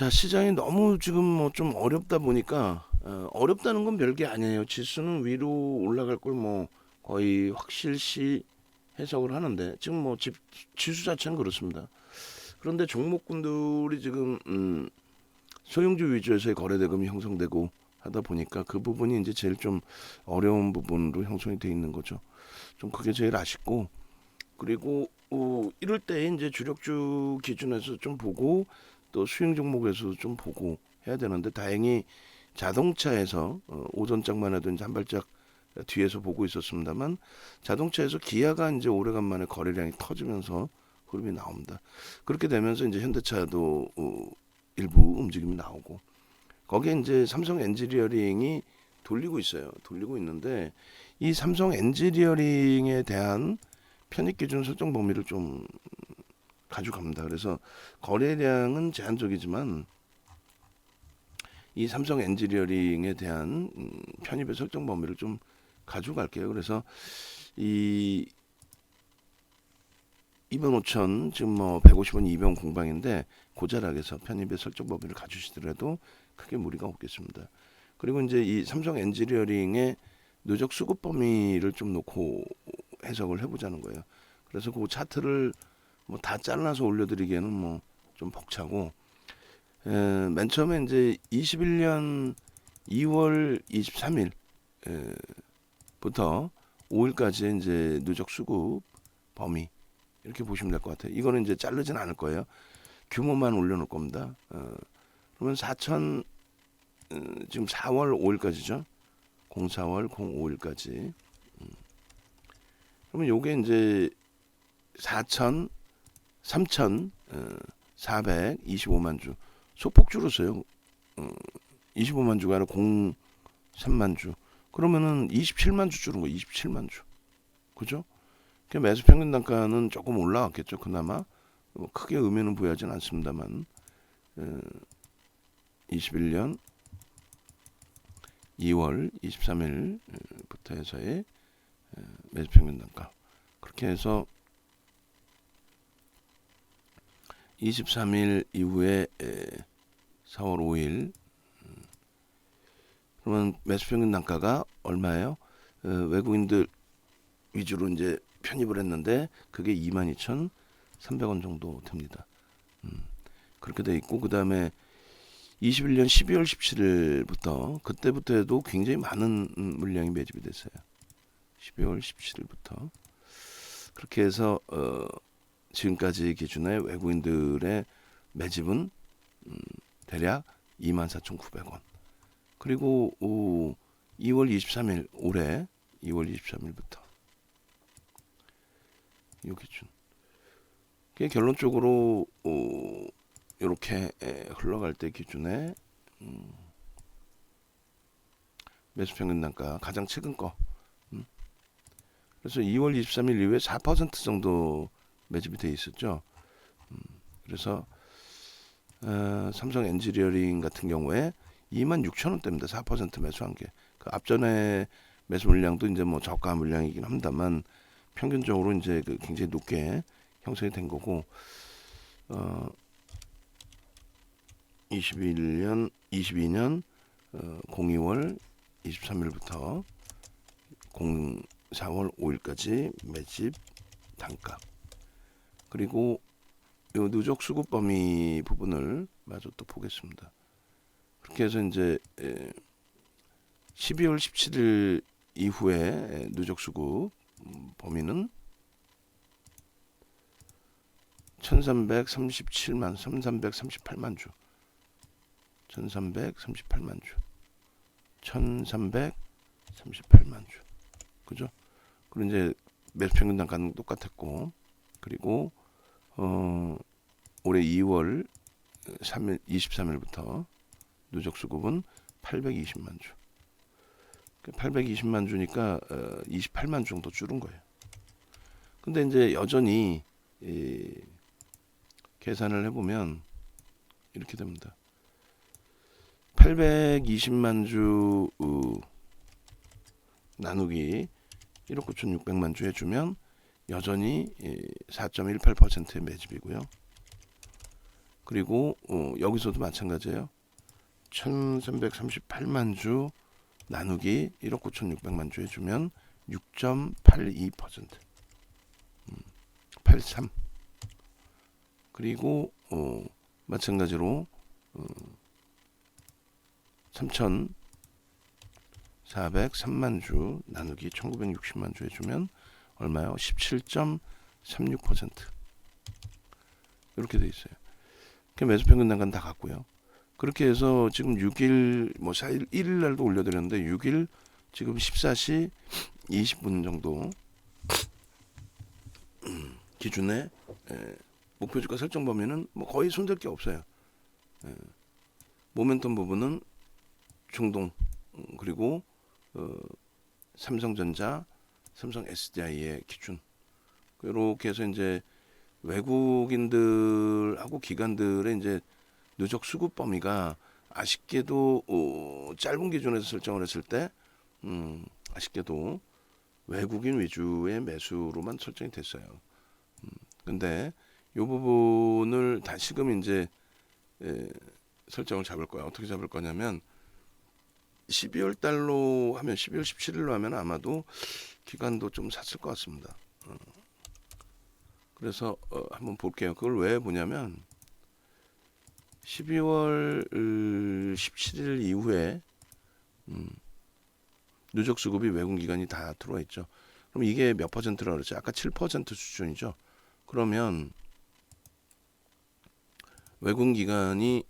자, 시장이 너무 지금 뭐 좀 어렵다 보니까 어렵다는 건 별게 아니에요. 지수는 위로 올라갈 걸 뭐 거의 확실시 해석을 하는데 지금 뭐 지수 자체는 그렇습니다. 그런데 종목군들이 지금 소형주 위주에서의 거래 대금이 형성되고 하다 보니까 그 부분이 이제 제일 좀 어려운 부분으로 형성이 돼 있는 거죠. 좀 그게 제일 아쉽고, 그리고 이럴 때 이제 주력주 기준에서 좀 보고 또 수행 종목에서 좀 보고 해야 되는데, 다행히 자동차에서 오전장만 해도 이제 한 발짝 뒤에서 보고 있었습니다만, 자동차에서 기아가 이제 오래간만에 거래량이 터지면서 흐름이 나옵니다. 그렇게 되면서 이제 현대차도 일부 움직임이 나오고, 거기에 이제 삼성 엔지니어링이 돌리고 있어요. 돌리고 있는데, 이 삼성 엔지니어링에 대한 편입 기준 설정 범위를 좀 가져갑니다. 그래서 거래량은 제한적이지만 이 삼성 엔지니어링에 대한 편입의 설정 범위를 좀 가져갈게요. 그래서 이 25,000 지금 뭐 150원 2병 공방인데 고자락에서 편입의 설정 범위를 가주시더라도 크게 무리가 없겠습니다. 그리고 이제 이 삼성 엔지니어링의 누적 수급 범위를 좀 놓고 해석을 해보자는 거예요. 그래서 그 차트를 뭐 다 잘라서 올려드리기에는 뭐 좀 벅차고, 맨 처음에 이제 21년 2월 23일 부터 5일까지 이제 누적 수급 범위 이렇게 보시면 될 것 같아요. 이거는 이제 자르진 않을 거예요. 규모만 올려놓을 겁니다. 그러면 4천 지금 4월 5일까지죠. 04월 05일까지. 그러면 요게 이제 4천 3,425만 주 소폭 줄었어요. 25만 주가 아니라 03만 주. 그러면은 27만 주 줄은 거, 27만 주. 그죠? 매수 평균 단가는 조금 올라왔겠죠. 그나마 크게 의미는 부여하진 않습니다만, 21년 2월 23일부터 해서의 매수 평균 단가, 그렇게 해서 23일 이후에 4월 5일, 그러면 매수 평균 단가가 얼마예요? 외국인들 위주로 이제 편입을 했는데 그게 22,300원 정도 됩니다. 그렇게 돼 있고, 그 다음에 21년 12월 17일부터 그때부터 해도 굉장히 많은 물량이 매집이 됐어요. 12월 17일부터 그렇게 해서 지금까지 기준의 외국인들의 매집은 대략 24,900원. 그리고 2월 23일, 올해 2월 23일부터 이 기준. 결론적으로 이렇게 흘러갈 때 기준에 매수 평균 단가 가장 최근 거. 그래서 2월 23일 이후에 4% 정도 매집이 돼 있었죠. 그래서 삼성 엔지니어링 같은 경우에 26,000원대입니다. 4% 매수한 게. 그 앞전에 매수 물량도 이제 뭐 저가 물량이긴 합니다만 평균적으로 이제 그 굉장히 높게 형성이 된 거고, 22년 02월 23일부터 04월 5일까지 매집 단가, 그리고 요 누적 수급 범위 부분을 마저 또 보겠습니다. 그렇게 해서 이제 12월 17일 이후에 누적 수급 범위는 1338만 주. 1338만 주. 1338만 주. 그죠? 그리고 이제 매수 평균 단가는 똑같았고, 그리고 올해 2월 3일 23일부터 누적 수급은 820만 주. 820만 주니까 28만 주 정도 줄은 거예요. 근데 이제 여전히 계산을 해보면 이렇게 됩니다. 820만 주 나누기 1억 9,600만 주 해주면 여전히 4.18%의 매집이고요. 그리고 여기서도 마찬가지예요. 1338만 주 나누기 1억 9600만 주 해주면 6.82%, 83. 그리고 마찬가지로 3403만 주 나누기 1960만 주 해주면 얼마요? 17.36%. 이렇게 돼 있어요. 매수평균 단가는 다 같고요. 그렇게 해서 지금 6일 뭐 4일 1일 날도 올려드렸는데 6일 지금 14시 20분 정도 기준에 목표 주가 설정 범위는 뭐 거의 손댈 게 없어요. 모멘텀 부분은 중동 그리고 삼성전자, 삼성 SDI의 기준. 이렇게 해서 이제 외국인들하고 기관들의 이제 누적 수급 범위가 아쉽게도 짧은 기준에서 설정을 했을 때 아쉽게도 외국인 위주의 매수로만 설정이 됐어요. 근데 이 부분을 다시금 이제 설정을 잡을 거야. 어떻게 잡을 거냐면 12월 달로 하면 12월 17일로 하면 아마도 기관도 좀 샀을 것 같습니다. 그래서 한번 볼게요. 그걸 왜 보냐면 12월 17일 이후에 누적 수급이 외국 기관이 다 들어와 있죠. 그럼 이게 몇 퍼센트라고 그랬죠? 아까 7% 수준이죠. 그러면 외국 기관이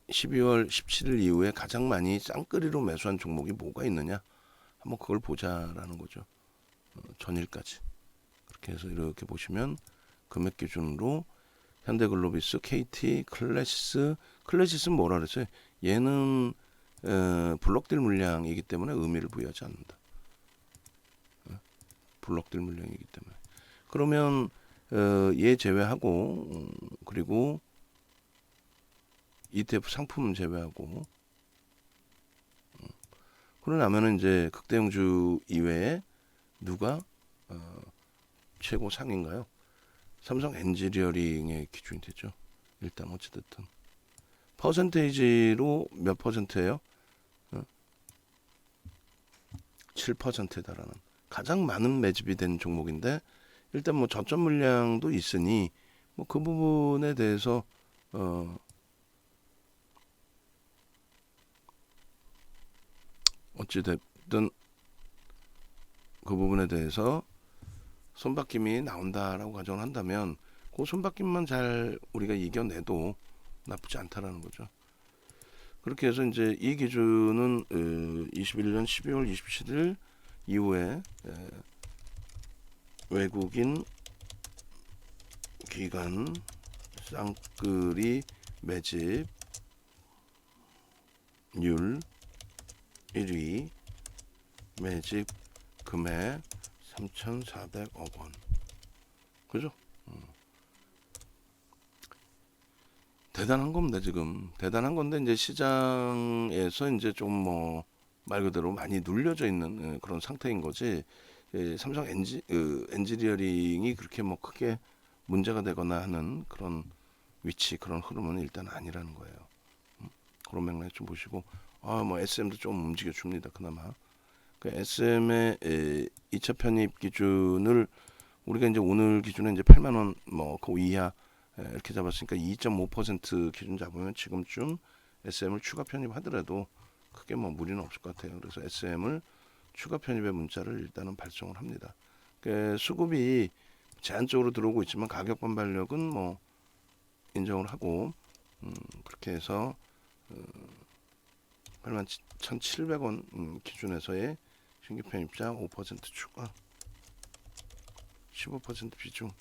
12월 17일 이후에 가장 많이 쌍끌이로 매수한 종목이 뭐가 있느냐? 한번 그걸 보자라는 거죠. 전일까지. 그렇게 해서 이렇게 보시면 금액 기준으로 현대글로비스, KT, 클래시스는 뭐라 그랬어요? 얘는 블록딜 물량이기 때문에 의미를 부여하지 않는다. 블록딜 물량이기 때문에. 그러면 얘 제외하고 그리고 ETF 상품 제외하고 그러나면은 이제 극대형주 이외에 누가 최고 상인가요? 삼성 엔지니어링의 기준이 되죠. 일단 어찌됐든 퍼센테이지로 몇 퍼센트예요? 7%에 달하는 가장 많은 매집이 된 종목인데 일단 뭐 저점 물량도 있으니 뭐 그 부분에 대해서 어찌됐든 그 부분에 대해서 손바뀜이 나온다라고 가정을 한다면 그 손바뀜만 잘 우리가 이겨내도 나쁘지 않다라는 거죠. 그렇게 해서 이제 이 기준은 21년 12월 27일 이후에 외국인 기관 쌍끌이 매집률 1위 매집 금액 3,400억 원. 그죠? 대단한 겁니다, 지금. 대단한 건데, 이제 시장에서 이제 좀 뭐, 말 그대로 많이 눌려져 있는 그런 상태인 거지. 삼성 엔지니어링이 그렇게 뭐 크게 문제가 되거나 하는 그런 위치, 그런 흐름은 일단 아니라는 거예요. 그런 맥락 좀 보시고, 뭐 SM도 좀 움직여 줍니다, 그나마. 그 SM의 2차 편입 기준을 우리가 이제 오늘 기준에 이제 8만 원 뭐 그 이하 이렇게 잡았으니까 2.5% 기준 잡으면 지금쯤 SM을 추가 편입하더라도 크게 뭐 무리는 없을 것 같아요. 그래서 SM을 추가 편입의 문자를 일단은 발송을 합니다. 그 수급이 제한적으로 들어오고 있지만 가격 반발력은 뭐 인정을 하고 그렇게 해서 81,700원 기준에서의 신규 편입자 5% 추가 15% 비중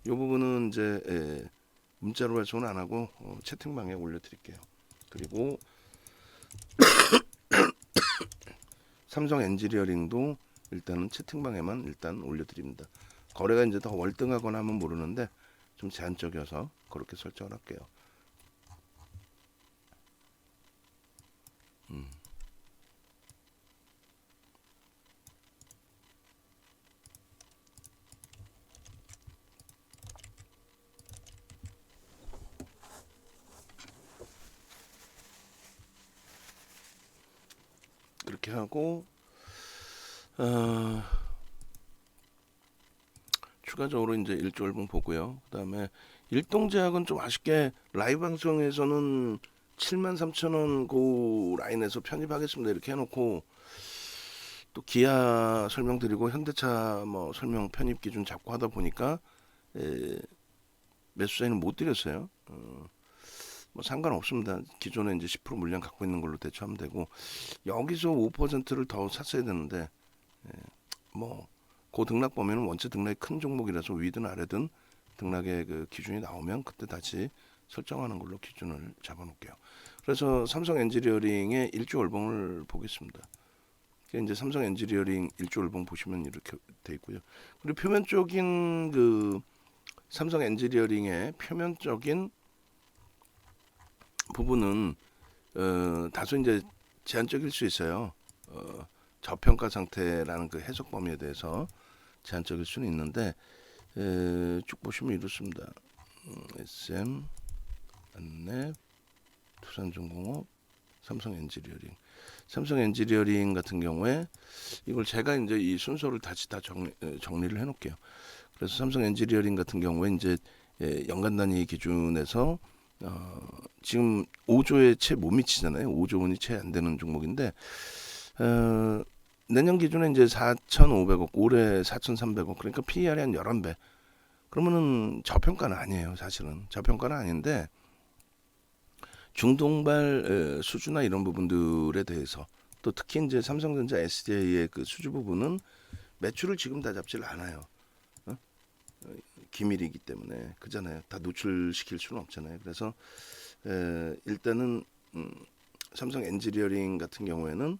이 부분은 이제 문자로 발송은 안 하고 채팅방에 올려드릴게요. 그리고 삼성 엔지니어링도 일단은 채팅방에만 일단 올려드립니다. 거래가 이제 더 월등하거나 하면 모르는데 좀 제한적이어서 그렇게 설정을 할게요. 이렇게 하고 어, 추가적으로 이제 일조일봉 보고요. 그다음에 일동제약은 좀 아쉽게 라이브 방송에서는 73,000원 그 라인에서 편입하겠습니다 이렇게 해놓고 또 기아 설명드리고 현대차 뭐 설명 편입 기준 잡고 하다 보니까 매수 사인은 못 드렸어요. 뭐 상관없습니다. 기존에 이제 10% 물량 갖고 있는 걸로 대처하면 되고 여기서 5%를 더 샀어야 되는데 그 등락 범위는 원체 등락이 큰 종목이라서 위든 아래든 등락의 그 기준이 나오면 그때 다시 설정하는 걸로 기준을 잡아놓을게요. 그래서 삼성 엔지니어링의 일조 월봉을 보겠습니다. 이제 삼성 엔지니어링 일조 월봉 보시면 이렇게 돼 있고요. 그리고 표면적인 그 삼성 엔지니어링의 표면적인 부분은 다소 이제 제한적일 수 있어요. 저평가 상태라는 그 해석 범위에 대해서 제한적일 수는 있는데 쭉 보시면 이렇습니다. SM, 안랩, 두산중공업, 삼성 엔지니어링. 삼성 엔지니어링 같은 경우에 이걸 제가 이제 이 순서를 다시 다 정리를 해놓을게요. 그래서 삼성 엔지니어링 같은 경우에 이제 연간 단위 기준에서 지금 5조에 채 못 미치잖아요. 5조 원이 채 안 되는 종목인데 내년 기준에 이제 4,500억, 올해 4,300억, 그러니까 PER이 한 11배. 그러면은 저평가는 아니에요, 사실은. 저평가는 아닌데 중동발 수주나 이런 부분들에 대해서 또 특히 이제 삼성전자 SDI의 그 수주 부분은 매출을 지금 다 잡질 않아요. 기밀이기 때문에 그잖아요. 다 노출시킬 수는 없잖아요. 그래서 일단은 삼성 엔지니어링 같은 경우에는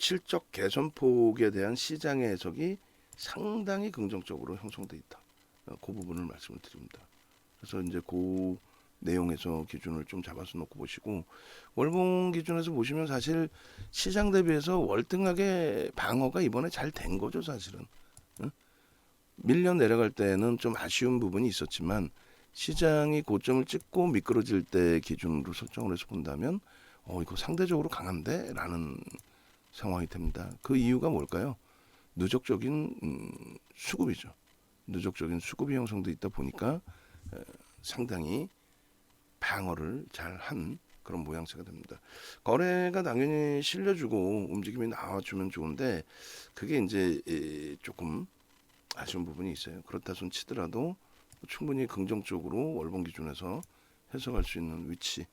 실적 개선폭에 대한 시장의 해석이 상당히 긍정적으로 형성돼 있다. 그 부분을 말씀을 드립니다. 그래서 이제 그 내용에서 기준을 좀 잡아서 놓고 보시고 월봉 기준에서 보시면 사실 시장 대비해서 월등하게 방어가 이번에 잘 된 거죠, 사실은. 밀려 내려갈 때는 좀 아쉬운 부분이 있었지만 시장이 고점을 찍고 미끄러질 때 기준으로 설정을 해서 본다면 이거 상대적으로 강한데? 라는 상황이 됩니다. 그 이유가 뭘까요? 누적적인 수급이죠. 누적적인 수급이 형성돼 있다 보니까 상당히 방어를 잘한 그런 모양새가 됩니다. 거래가 당연히 실려주고 움직임이 나와주면 좋은데 그게 이제 조금 아쉬운 부분이 있어요. 그렇다 손 치더라도 충분히 긍정적으로 월봉 기준에서 해석할 수 있는 위치,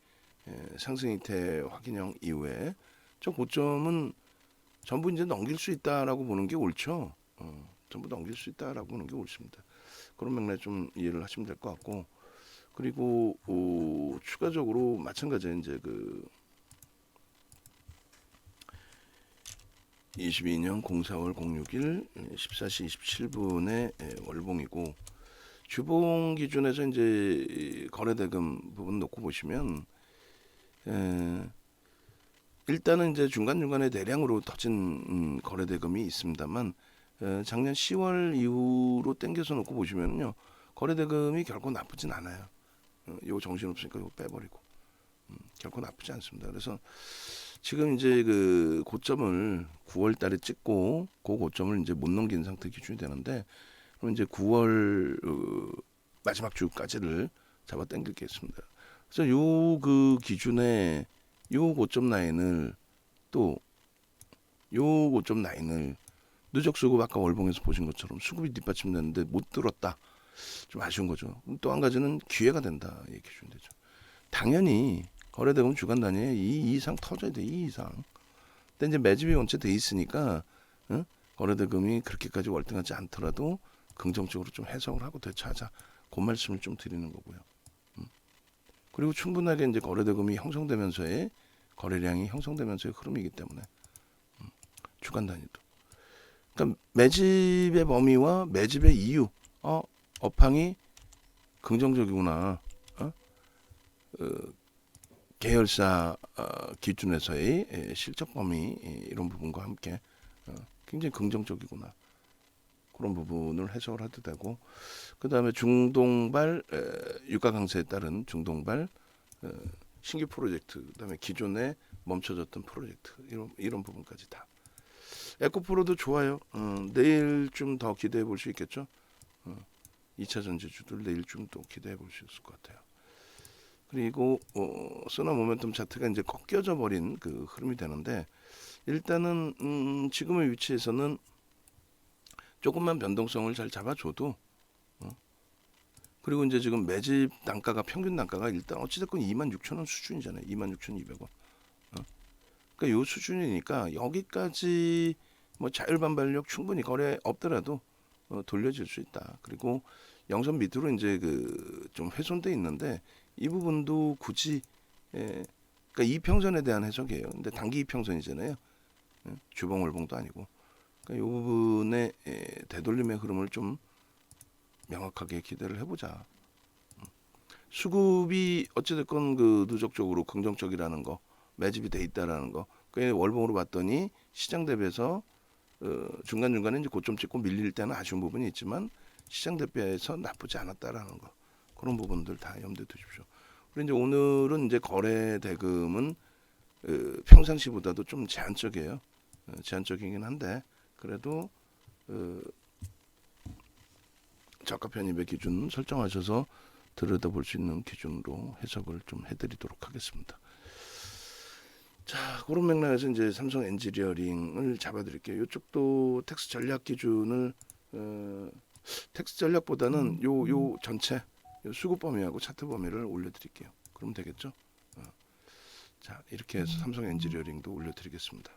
상승 이태 확인형 이후에 저 고점은 전부 이제 넘길 수 있다라고 보는 게 옳죠. 전부 넘길 수 있다라고 보는 게 옳습니다. 그런 맥락에 좀 이해를 하시면 될 것 같고, 그리고 추가적으로 마찬가지로 이제 그 22년 04월 06일 14시 27분의 월봉이고 주봉 기준에서 이제 거래대금 부분 놓고 보시면 일단은 이제 중간중간에 대량으로 터진 거래대금이 있습니다만 작년 10월 이후로 땡겨서 놓고 보시면요 거래대금이 결코 나쁘진 않아요. 이거 정신없으니까 이거 빼버리고 결코 나쁘지 않습니다. 그래서 지금 이제 그 고점을 9월 달에 찍고 그 고점을 이제 못 넘긴 상태 기준이 되는데 그럼 이제 9월 마지막 주까지를 잡아 당기겠습니다. 그래서 요 그 기준에 요 고점 라인을 또 요 고점 라인을 누적 수급 아까 월봉에서 보신 것처럼 수급이 뒷받침됐는데 못 들었다. 좀 아쉬운 거죠. 또 한 가지는 기회가 된다. 이 기준이 되죠. 당연히 거래대금 주간 단위에 2 이상 터져야 돼. 2 이상. 근데 이제 매집이 원체 돼 있으니까 거래대금이 그렇게까지 월등하지 않더라도 긍정적으로 좀 해석을 하고 대처하자. 그 말씀을 좀 드리는 거고요. 그리고 충분하게 이제 거래대금이 형성되면서의 거래량이 형성되면서의 흐름이기 때문에 주간 단위도. 그러니까 매집의 범위와 매집의 이유, 업황이 긍정적이구나. 계열사 기준에서의 실적 범위 이런 부분과 함께 굉장히 긍정적이구나. 그런 부분을 해석을 해도 되고 그 다음에 중동발 유가 강세에 따른 중동발 신규 프로젝트, 그다음에 기존에 멈춰졌던 프로젝트 이런 부분까지 다. 에코프로도 좋아요. 내일 좀 더 기대해 볼 수 있겠죠. 2차 전지주들 내일 좀 또 기대해 볼 수 있을 것 같아요. 그리고 소나 모멘텀 차트가 이제 꺾여져 버린 그 흐름이 되는데 일단은 지금의 위치에서는 조금만 변동성을 잘 잡아줘도 그리고 이제 지금 매집 단가가 평균 단가가 일단 어찌됐건 26,000원 수준이잖아요. 26,200원. 그러니까 요 수준이니까 여기까지 뭐 자율반발력 충분히 거래 없더라도 돌려질 수 있다. 그리고 영선 밑으로 이제 그 좀 훼손돼 있는데 이 부분도 굳이 그러니까 이평선에 대한 해석이에요. 근데 단기 이평선이잖아요. 주봉월봉도 아니고. 그러니까 이 부분의 되돌림의 흐름을 좀 명확하게 기대를 해보자. 수급이 어찌됐건 그 누적적으로 긍정적이라는 거, 매집이 돼 있다라는 거. 그 월봉으로 봤더니 시장 대비해서 중간 중간에 이제 고점 찍고 밀릴 때는 아쉬운 부분이 있지만 시장 대비해서 나쁘지 않았다라는 거. 그런 부분들 다 염두에 두십시오. 그리고 이제 오늘은 이제 거래 대금은 평상시보다도 좀 제한적이에요. 제한적이긴 한데 그래도 저가 편입의 기준 설정하셔서 들여다볼 수 있는 기준으로 해석을 좀 해드리도록 하겠습니다. 자, 그런 맥락에서 이제 삼성 엔지니어링을 잡아드릴게요. 이쪽도 텍스 전략 기준을 텍스 전략보다는 요 전체 요 수급 범위하고 차트 범위를 올려드릴게요. 그럼 되겠죠? 자, 이렇게 해서 삼성 엔지니어링도 올려드리겠습니다.